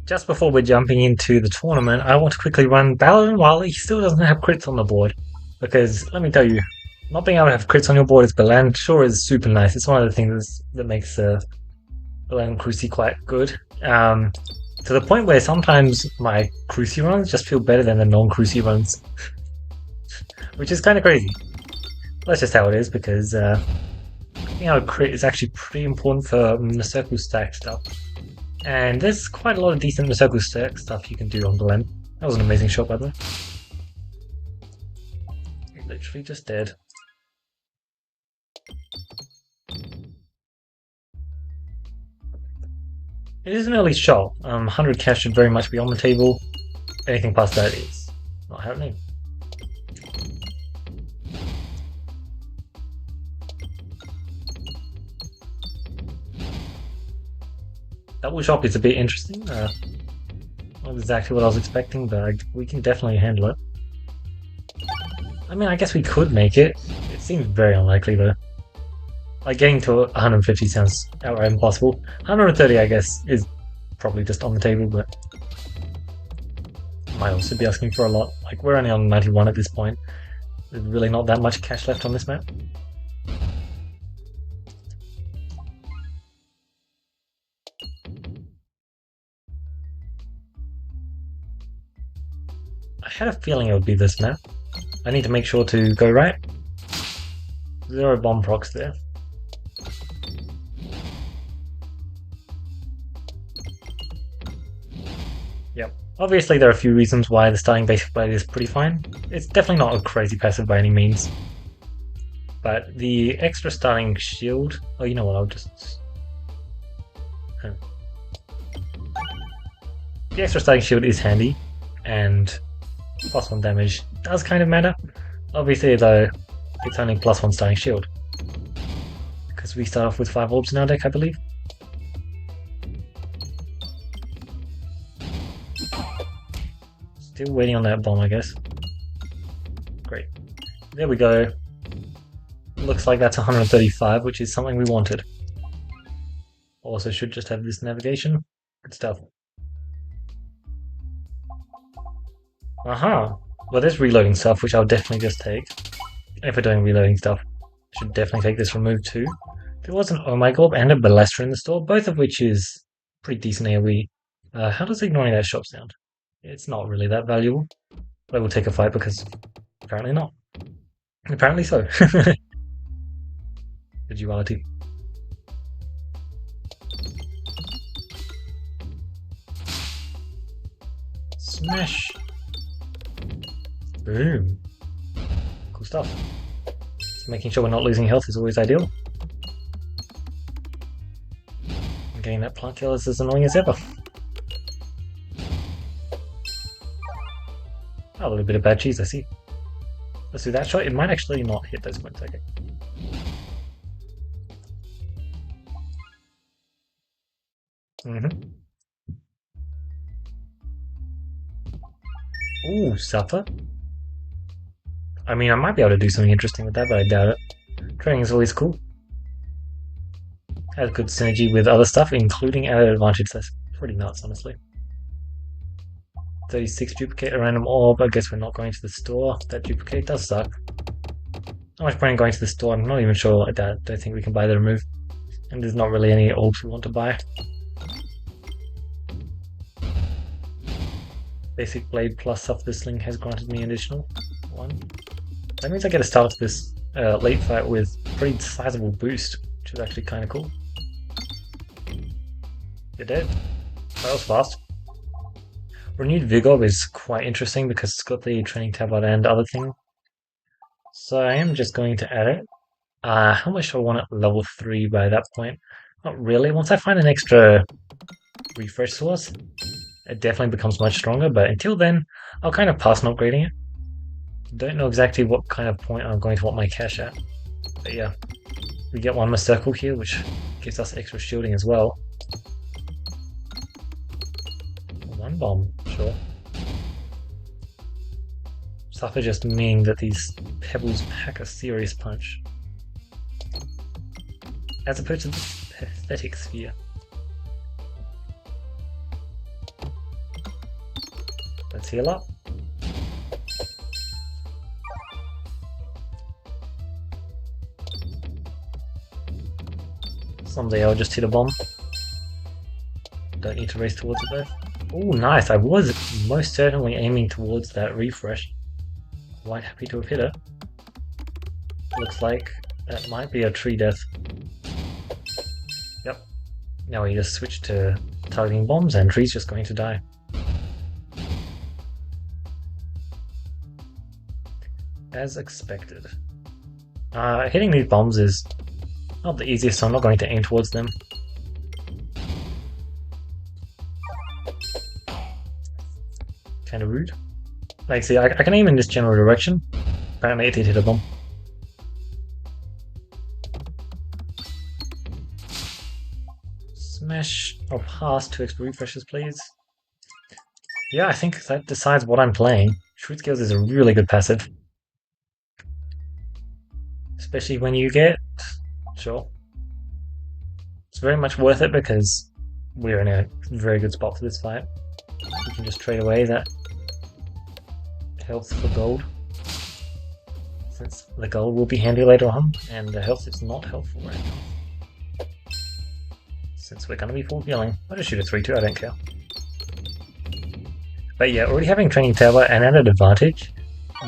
Just before we're jumping into the tournament, I want to quickly run Battlefield while he still doesn't have crits on the board. Because let me tell you, not being able to have crits on your board as Balan sure is super nice. It's one of the things that makes Balan Cruci quite good. To the point where sometimes my Cruci runs just feel better than the non-Cruci runs, which is kind of crazy. That's just how it is because being able to crit is actually pretty important for the circle stack stuff. And there's quite a lot of decent circle stack stuff you can do on Glen. That was an amazing shot, by the way. Literally just dead. It is an early shot. 100 cash should very much be on the table. Anything past that is not happening. Double shop is a bit interesting. Not exactly what I was expecting, but we can definitely handle it. I mean, I guess we could make it. It seems very unlikely, though. Like, getting to 150 sounds outright impossible. 130, I guess, is probably just on the table, but might also be asking for a lot. Like, we're only on 91 at this point. There's really not that much cash left on this map. I had a feeling it would be this map. I need to make sure to go right. 0 bomb procs there. Yep. Obviously there are a few reasons why the starting basic blade is pretty fine. It's definitely not a crazy passive by any means. But the extra starting shield... Oh, you know what, I'll just... The extra starting shield is handy, and +1 damage does kind of matter. Obviously though, it's only +1 starting shield. Because we start off with 5 orbs in our deck, I believe. Still waiting on that bomb, I guess. Great. There we go. Looks like that's 135, which is something we wanted. Also should just have this navigation. Good stuff. Aha! Well, there's reloading stuff, which I'll definitely just take. If we're doing reloading stuff, should definitely take this remove too. There was an Oh My Gorb and a Balestra in the store, both of which is pretty decent AoE. How does ignoring that shop sound? It's not really that valuable. But I will take a fight because apparently not. Apparently so. The duality. Smash! Boom. Cool stuff. So making sure we're not losing health is always ideal. And getting that plant kill is as annoying as ever. Oh, a little bit of bad cheese, I see. Let's do that shot. It might actually not hit those points, okay. Ooh, suffer. I mean, I might be able to do something interesting with that, but I doubt it. Training is always cool. Has good synergy with other stuff, including added advantage. That's pretty nuts, honestly. 36 duplicate a random orb. I guess we're not going to the store. That duplicate does suck. Not much point going to the store. I'm not even sure. I don't think we can buy the remove. And there's not really any orbs we want to buy. Basic blade plus Suffer the Sling has granted me an additional 1. That means I get to start this late fight with a pretty sizable boost, which is actually kind of cool. You're dead. That was fast. Renewed Vigorb is quite interesting because it's got the training tablet and other thing. So I am just going to add it. How much do I want it level 3 by that point? Not really. Once I find an extra refresh source, it definitely becomes much stronger, but until then, I'll kind of pass on upgrading it. Don't know exactly what kind of point I'm going to want my cash at. But yeah, we get one more circle here, which gives us extra shielding as well. One bomb, sure. Suffer just meaning that these pebbles pack a serious punch. As opposed to this pathetic sphere. Let's heal up. Someday I'll just hit a bomb. Don't need to race towards it though. Oh, nice. I was most certainly aiming towards that refresh. Quite happy to have hit it. Looks like that might be a tree death. Yep. Now we just switch to targeting bombs and tree's just going to die. As expected. Hitting these bombs is not the easiest, so I'm not going to aim towards them. Kind of rude. Like, see, I can aim in this general direction. Apparently it did hit a bomb. Smash or pass 2 extra refreshes, please. Yeah, I think that decides what I'm playing. Shrewd Skills is a really good passive. Especially when you get... Sure. It's very much worth it because we're in a very good spot for this fight. We can just trade away that health for gold. Since the gold will be handy later on, and the health is not helpful right now. Since we're going to be full healing, I'll just shoot a 3-2, I don't care. But yeah, already having Training Tower and at an advantage,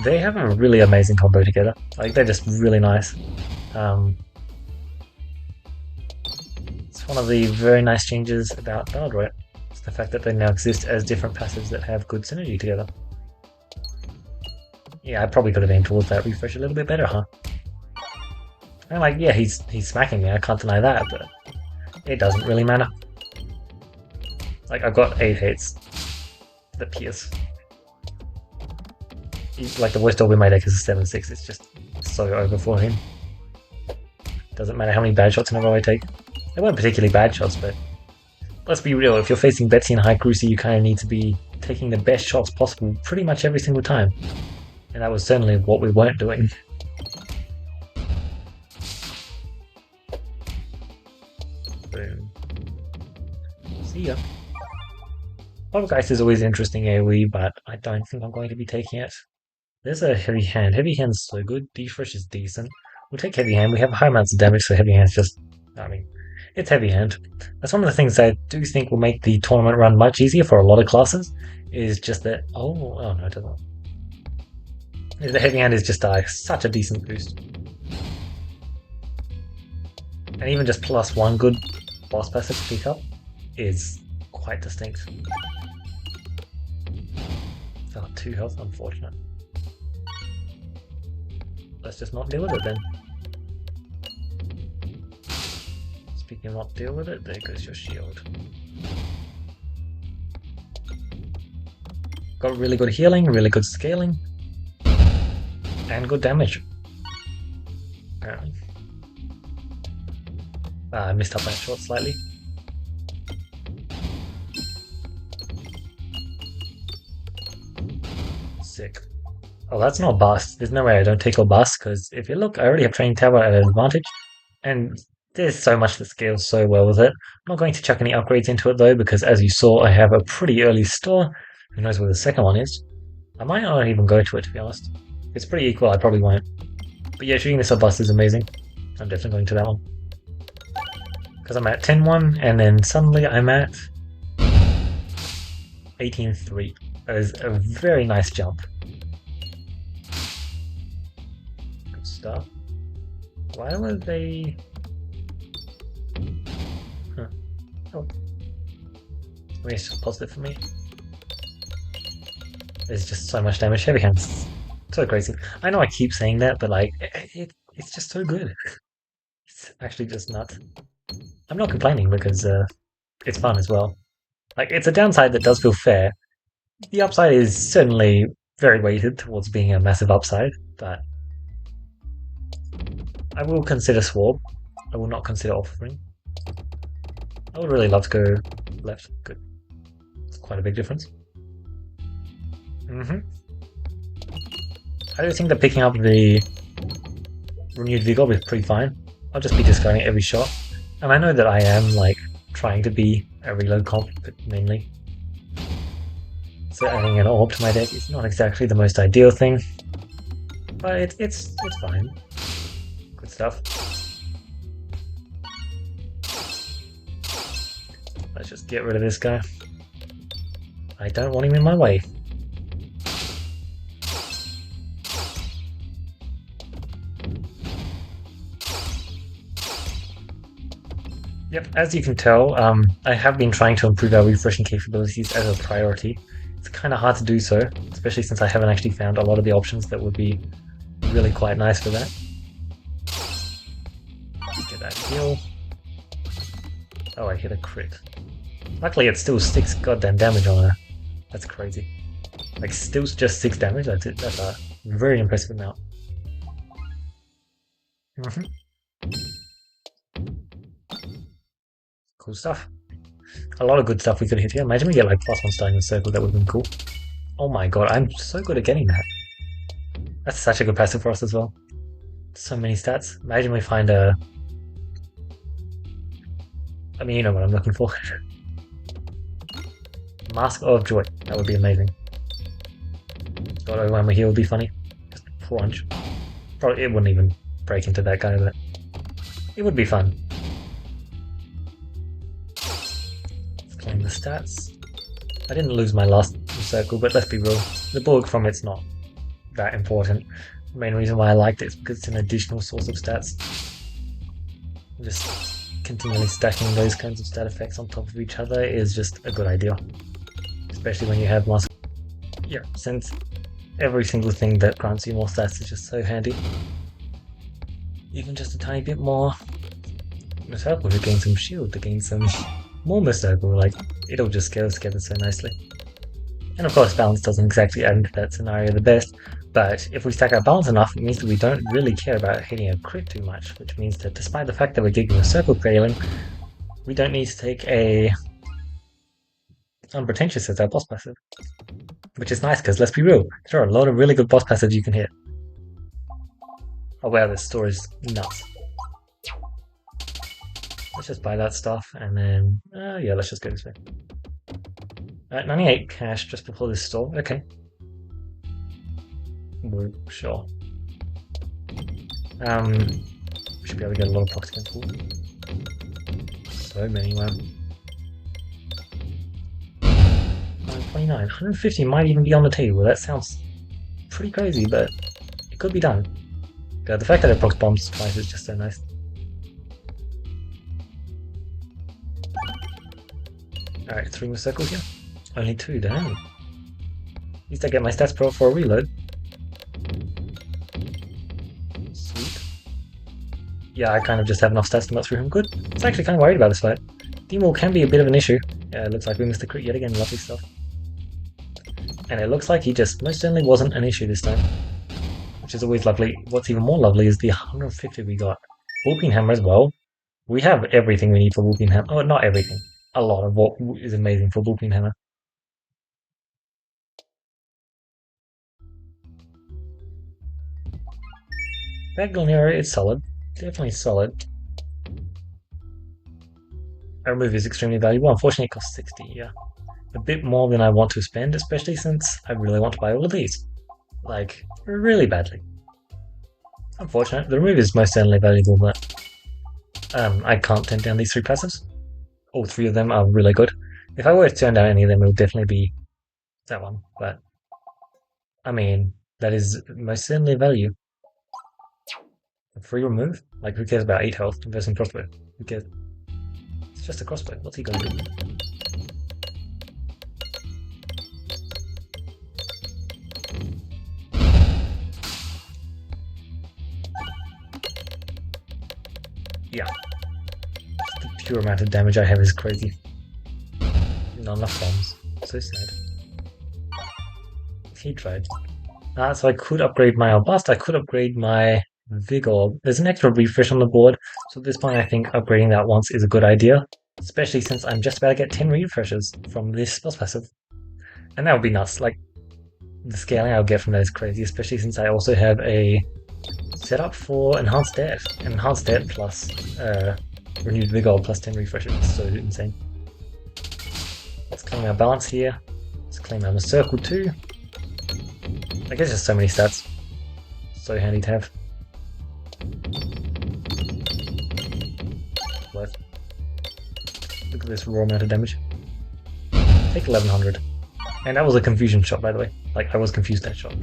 they have a really amazing combo together. Like, they're just really nice. It's one of the very nice changes about Baldroid. It's the fact that they now exist as different passives that have good synergy together. Yeah, I probably could have aimed towards that refresh a little bit better, huh? And like, yeah, he's smacking me, I can't deny that, but it doesn't really matter. Like, I've got 8 hits that pierce. Like, the worst orb in my deck is a 7-6, it's just so over for him. Doesn't matter how many bad shots in a row I take. They weren't particularly bad shots, but let's be real, if you're facing Betsy and High Cruci, you kind of need to be taking the best shots possible pretty much every single time. And that was certainly what we weren't doing. Boom. See ya. Poltergeist is always interesting AoE, but I don't think I'm going to be taking it. There's a Heavy Hand. Heavy Hand's so good. Defresh is decent. We'll take Heavy Hand. We have high amounts of damage, so Heavy Hand's just... I mean, it's Heavy Hand. That's one of the things I do think will make the tournament run much easier for a lot of classes, is just that... Oh no, it doesn't. The Heavy Hand is just such a decent boost. And even just +1 good boss passive to pick up is quite distinct. Oh, 2 health, unfortunate. Let's just not deal with it then. Speaking of not deal with it, there goes your shield. Got really good healing, really good scaling. And good damage. Apparently. I missed up that shot slightly. Sick. Oh, that's not bust. There's no way I don't take a bust, because if you look, I already have Training Tower at an advantage, and there's so much that scales so well with it. I'm not going to chuck any upgrades into it though, because as you saw, I have a pretty early store. Who knows where the second one is? I might not even go to it, to be honest. If it's pretty equal, I probably won't. But yeah, shooting this at bust is amazing. I'm definitely going to that one. Because I'm at 10-1, and then suddenly I'm at 18-3. That is a very nice jump. Good stuff. Why were they... Huh. Oh. It's just positive for me. There's just so much damage. Heavy Hands. So crazy. I know I keep saying that, but like, it's just so good. It's actually just nuts. I'm not complaining because it's fun as well. Like, it's a downside that does feel fair. The upside is certainly very weighted towards being a massive upside, but I will consider Swarb. I will not consider offering. I would really love to go left. Good. It's quite a big difference. I do think that picking up the Renewed Vigorb is pretty fine. I'll just be discarding every shot. And I know that I am, like, trying to be a reload comp, but mainly. So adding an orb to my deck is not exactly the most ideal thing, but it's fine. Good stuff. Let's just get rid of this guy. I don't want him in my way. Yep, as you can tell, I have been trying to improve our refreshing capabilities as a priority. It's kind of hard to do so, especially since I haven't actually found a lot of the options that would be really quite nice for that. Get that heal. Oh, I hit a crit. Luckily it's still 6 goddamn damage on her. That's crazy. Like, still just 6 damage? That's it. That's a very impressive amount. Cool stuff. A lot of good stuff we could hit here. Imagine we get like +1 starting the circle, that would have been cool. Oh my god, I'm so good at getting that. That's such a good passive for us as well. So many stats. Imagine we find a... I mean, you know what I'm looking for. Mask of Joy. That would be amazing. God, overwhelm here would be funny. Just crunch. Probably it wouldn't even break into that guy, but it would be fun. Let's claim the stats. I didn't lose my last circle, but let's be real. The bulk from it's not that important. The main reason why I liked it is because it's an additional source of stats. Just continually stacking those kinds of stat effects on top of each other is just a good idea. Especially when you have more... Yeah, since every single thing that grants you more stats is just so handy. Even just a tiny bit more circle to gain some shield, to gain some more circle, like, it'll just go together so nicely. And of course balance doesn't exactly add into that scenario the best, but if we stack our balance enough, it means that we don't really care about hitting a crit too much, which means that despite the fact that we're getting a circle Peglin, we don't need to take a unpretentious as our boss passive. Which is nice, because let's be real, there are a lot of really good boss passives you can hit. Oh wow, this store is nuts. Let's just buy that stuff, and then, yeah, let's just go this way. 98 cash just before this store, okay. Sure. We should be able to get a lot of pockets going forward. So many, wow. 129, 150 might even be on the table. That sounds pretty crazy, but it could be done. The fact that it procs bombs twice is just so nice. Alright, 3 more circles here. Only 2, damn. At least I get my stats pro for a reload. Sweet. Yeah, I kind of just have enough stats to knock through him. Good. I was actually kind of worried about this fight. Demon can be a bit of an issue. Yeah, it looks like we missed the crit yet again. Lovely stuff. And it looks like he just most certainly wasn't an issue this time. Which is always lovely. What's even more lovely is the 150 we got. Whooping Hammer as well. We have everything we need for Whooping Hammer. Oh, not everything. A lot of what is amazing for Whooping Hammer. Peglin area is solid. Definitely solid. Our remove is extremely valuable. Unfortunately, it costs 60, yeah. A bit more than I want to spend, especially since I really want to buy all of these. Like, really badly. Unfortunate. The remove is most certainly valuable, but I can't turn down these 3 passives. All 3 of them are really good. If I were to turn down any of them, it would definitely be that one, but I mean, that is most certainly value. A free remove? Like, who cares about 8 health versus crossbow? Who cares? It's just a crossbow. What's he gonna do? Yeah. The pure amount of damage I have is crazy. Not enough bombs. So sad. He tried. So I could upgrade my Orbust, I could upgrade my Vigorb. There's an extra refresh on the board, so at this point I think upgrading that once is a good idea. Especially since I'm just about to get 10 refreshes from this spell passive. And that would be nuts. Like, the scaling I'll get from that is crazy, especially since I also have a setup for Enhanced Debt. Enhanced Debt plus Renewed Vigorb plus 10 refreshes. It's so insane. Let's claim our balance here. Let's claim I'm a circle too. I guess there's so many stats. So handy to have. Worth. Look at this raw amount of damage. Take 1100. And that was a confusion shot, by the way. Like, I was confused that shot.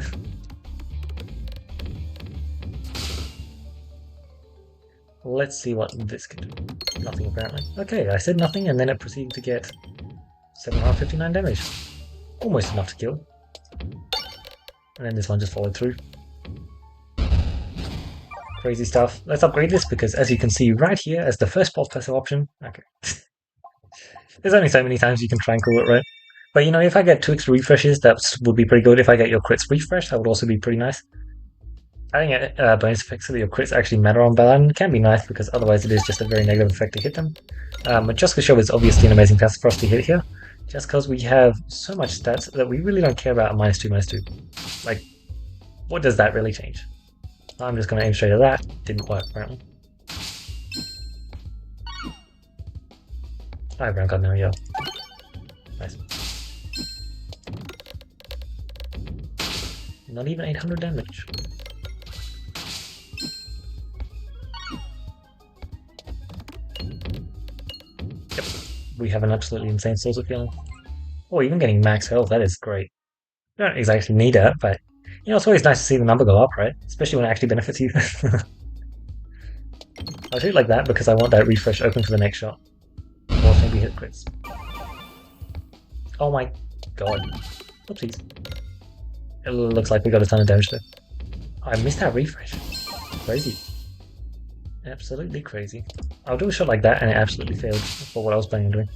Let's see what this can do. Nothing, apparently. Okay, I said nothing, and then it proceeded to get 759 damage. Almost enough to kill. And then this one just followed through. Crazy stuff. Let's upgrade this, because as you can see right here, as the first pulse passive option... Okay. There's only so many times you can try and call it right. But you know, if I get 2 extra refreshes, that would be pretty good. If I get your crits refresh, that would also be pretty nice. Adding a bonus effect so that your crits actually matter on Balan can be nice, because otherwise it is just a very negative effect to hit them. But just to show is obviously an amazing passive for us to hit here, just because we have so much stats that we really don't care about a -2, -2. Like, what does that really change? I'm just going to aim straight at that. Didn't work, apparently. I have brown card now, yeah. Nice. Not even 800 damage. Yep, we have an absolutely insane source of healing. Oh, even getting max health, that is great. You don't exactly need it, but you know, it's always nice to see the number go up, right? Especially when it actually benefits you. I do it like that because I want that refresh open for the next shot. Or maybe hit crits. Oh my god. Oopsies. It looks like we got a ton of damage there. I missed that refresh. Crazy. Absolutely crazy. I'll do a shot like that and it absolutely failed for what I was planning on doing.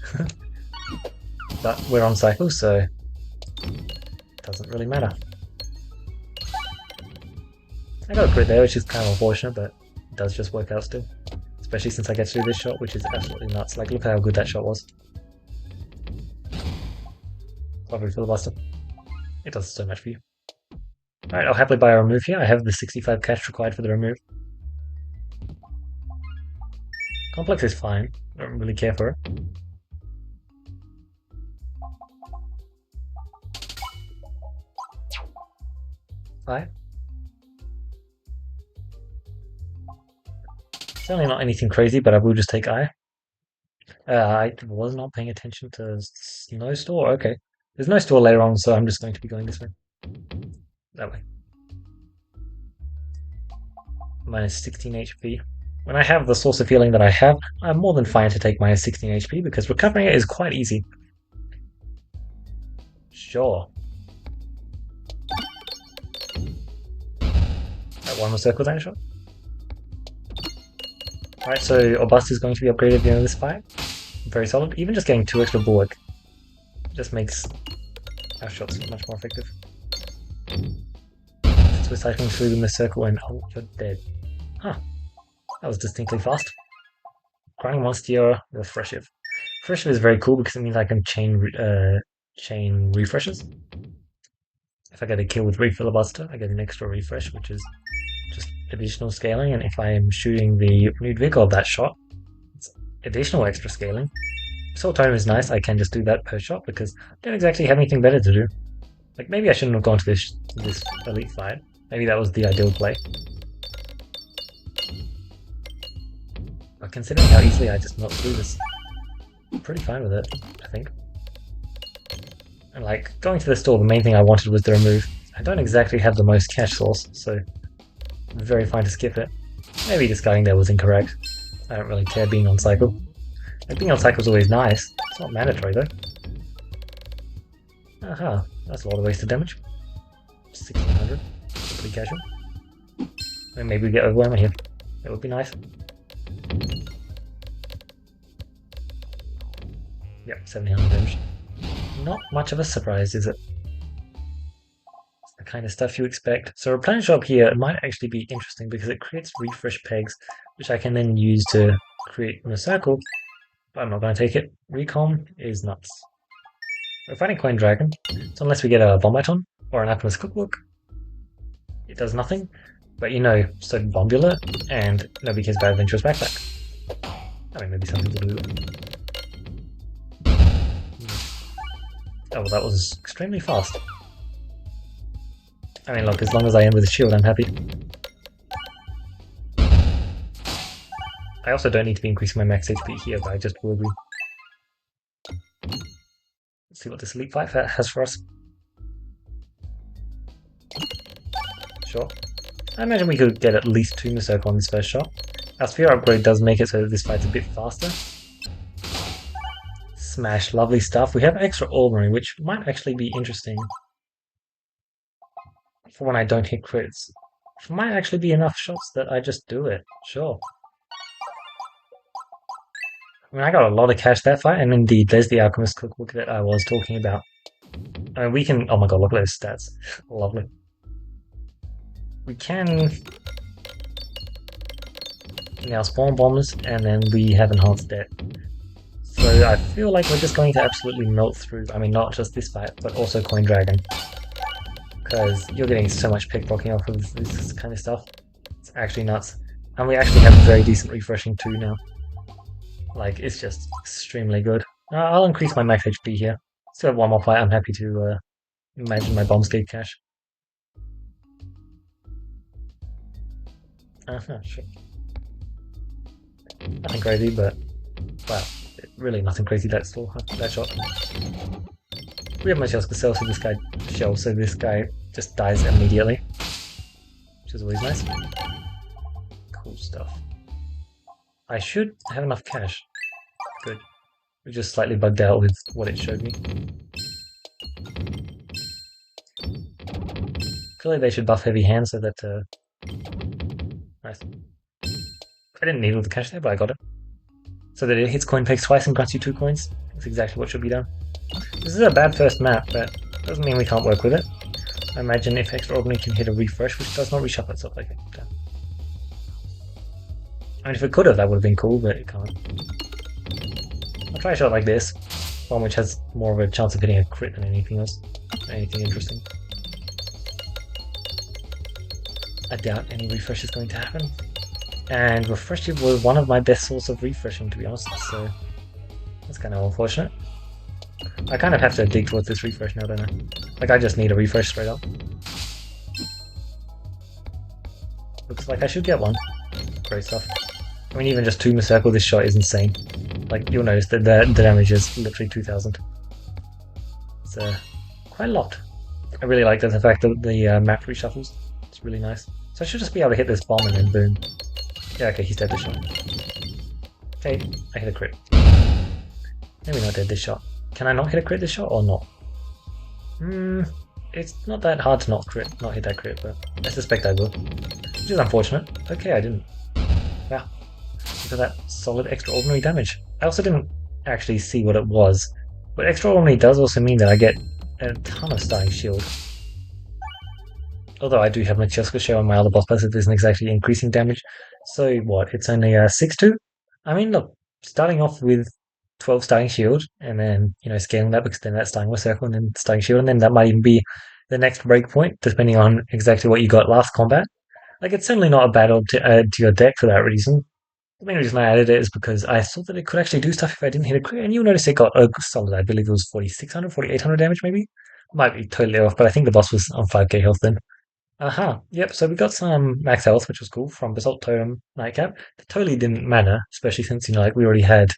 But we're on cycle, so it doesn't really matter. I got a crit there, which is kind of unfortunate, but it does just work out still. Especially since I get through this shot, which is absolutely nuts. Like, look at how good that shot was. Lovely filibuster. It does so much for you. Alright, I'll happily buy a remove here. I have the 65 cash required for the remove. Complex is fine. I don't really care for it. Alright. Certainly not anything crazy, but I will just take I. I was not paying attention to no store. Okay. There's no store later on, so I'm just going to be going this way. That way. Minus 16 HP. When I have the source of healing that I have, I'm more than fine to take minus 16 HP because recovering it is quite easy. Sure. That one more circle down shot. Alright, so Orbust is going to be upgraded at the end of this fight. Very solid. Even just getting 2 extra bulwark just makes our shots much more effective. So we're cycling through them in a circle and oh, you're dead. Huh. That was distinctly fast. Grinding Monster with Freshiv. Freshiv is very cool because it means I can chain refreshes. If I get a kill with Refilibuster, I get an extra refresh, which is just additional scaling, and if I am shooting the Renewed Vigorb of that shot, it's additional extra scaling. Soul Tome is nice, I can just do that per shot because I don't exactly have anything better to do. Like, maybe I shouldn't have gone to this elite fight. Maybe that was the ideal play. But considering how easily I just knocked through this, I'm pretty fine with it, I think. And like, going to the store, the main thing I wanted was the remove. I don't exactly have the most cash source, so I'm very fine to skip it. Maybe discarding there was incorrect. I don't really care being on cycle. Like, being on cycle is always nice. It's not mandatory though. Aha, that's a lot of wasted damage. 1600. Pretty casual. And maybe we get overwhelmed here. That would be nice. Yep, 1700 damage. Not much of a surprise, is it? It's the kind of stuff you expect. So replenish up here, it might actually be interesting because it creates refresh pegs, which I can then use to create in a circle. But I'm not going to take it. Recon is nuts. We're fighting Coin Dragon, so unless we get a Bombiton or an Alchemist Cookbook, it does nothing. But you know, so Bombula, and nobody cares about Adventurous Backpack. I mean, maybe some people do. Oh, well, that was extremely fast. I mean, look, as long as I end with a shield, I'm happy. I also don't need to be increasing my max HP here, but I just will be. Let's see what this Elite 5 has for us. Sure. I imagine we could get at least 2 Berserker on this first shot. Our Sphere upgrade does make it so that this fight's a bit faster. Smash, lovely stuff. We have extra Orbinary, which might actually be interesting for when I don't hit crits. It might actually be enough shots that I just do it. Sure. I mean, I got a lot of cash that fight, and indeed, there's the Alchemist Cookbook that I was talking about. I mean, we can... Oh my god, look at those stats. Lovely. We can now spawn bombers, and then we have enhanced debt. So I feel like we're just going to absolutely melt through, I mean, not just this fight, but also Coin Dragon. Because you're getting so much pickpocketing off of this kind of stuff. It's actually nuts. And we actually have very decent refreshing too now. Like, it's just extremely good. I'll increase my max HP here. Still have one more fight, I'm happy to imagine my bombscape cash. Sure. Nothing crazy, but wow, really nothing crazy. That still that shot. We have much else to sell, so this guy so this guy just dies immediately, which is always nice. Cool stuff. I should have enough cash. Good. We just slightly bugged out with what it showed me. Clearly, they should buff heavy hand so that. Nice. I didn't need all the cash there, but I got it. So that it hits coin pegs twice and grants you 2 coins. That's exactly what should be done. This is a bad first map, but doesn't mean we can't work with it. I imagine if Extraordinary can hit a refresh, which does not reshuffle itself like it. I mean, if it could have, that would have been cool, but it can't. I'll try a shot like this, one which has more of a chance of hitting a crit than anything else. Anything interesting. I doubt any refresh is going to happen. And refresh was one of my best sources of refreshing, to be honest, so that's kind of unfortunate. I kind of have to dig towards this refresh now, don't I? Like, I just need a refresh straight up. Looks like I should get one. Great stuff. I mean, even just 2 Berserker this shot is insane. Like, you'll notice that the damage is literally 2000. It's quite a lot. I really like the fact that the map reshuffles. It's really nice. So I should just be able to hit this bomb and then boom. Yeah, okay, he's dead this shot. Okay, I hit a crit. Maybe not dead this shot. Can I not hit a crit this shot or not? It's not that hard to not hit that crit, but I suspect I will. Which is unfortunate. Okay, I didn't. Wow. Look at that solid extraordinary damage. I also didn't actually see what it was, but extraordinary does also mean that I get a ton of starting shield. Although I do have my Cheska share on my other boss pass that isn't exactly increasing damage. So what, it's only 6-2? I mean, look, starting off with 12 starting shield, and then, you know, scaling that because then that's starting with circle and then starting shield, and then that might even be the next breakpoint, depending on exactly what you got last combat. Like, it's certainly not a bad odd to add to your deck for that reason. The main reason I added it is because I thought that it could actually do stuff if I didn't hit a crit, and you'll notice it got a solid, I believe it was 4600, 4800 damage maybe? Might be totally off, but I think the boss was on 5k health then. Yep, so we got some max health, which was cool, from Basalt Totem Nightcap. That totally didn't matter, especially since, you know, like, we already had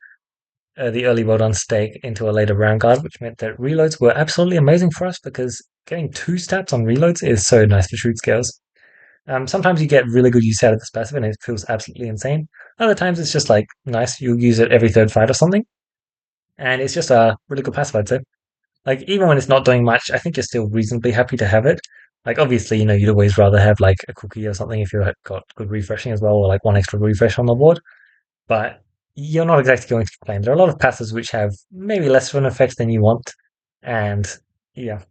the early well done stake into a later round guard, which meant that reloads were absolutely amazing for us, because getting 2 stats on reloads is so nice for shoot scales. Sometimes you get really good use out of this passive and it feels absolutely insane. Other times it's just like nice, you'll use it every 3rd fight or something. And it's just a really good passive, I'd say. Like, even when it's not doing much, I think you're still reasonably happy to have it. Like, obviously, you know, you'd always rather have like a cookie or something if you've got good refreshing as well, or like 1 extra refresh on the board. But you're not exactly going to complain. There are a lot of passives which have maybe less of an effect than you want. And yeah.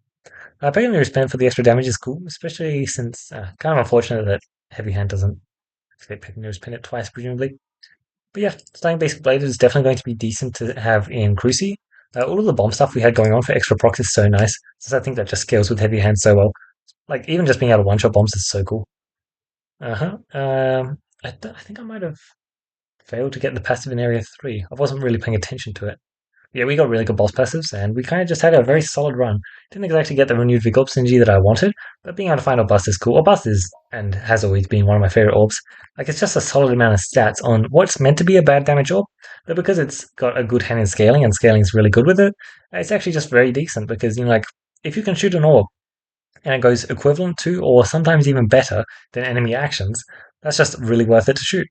Paying the spend for the extra damage is cool, especially since kind of unfortunate that Heavy Hand doesn't picking to spin it twice, presumably. But yeah, starting basic blade is definitely going to be decent to have in Cruci. All of the bomb stuff we had going on for extra procs is so nice, since I think that just scales with Heavy Hand so well. Like, even just being able to one-shot bombs is so cool. I think I might have failed to get the passive in Area 3. I wasn't really paying attention to it. Yeah, we got really good boss passives, and we kind of just had a very solid run. Didn't exactly get the Renewed Vigorb synergy that I wanted, but being able to find Orbust is cool. Orbust is, and has always been, one of my favorite orbs. Like, it's just a solid amount of stats on what's meant to be a bad damage orb, but because it's got a good hand in scaling, and scaling is really good with it, it's actually just very decent because, like, if you can shoot an orb and it goes equivalent to, or sometimes even better than enemy actions, that's just really worth it to shoot.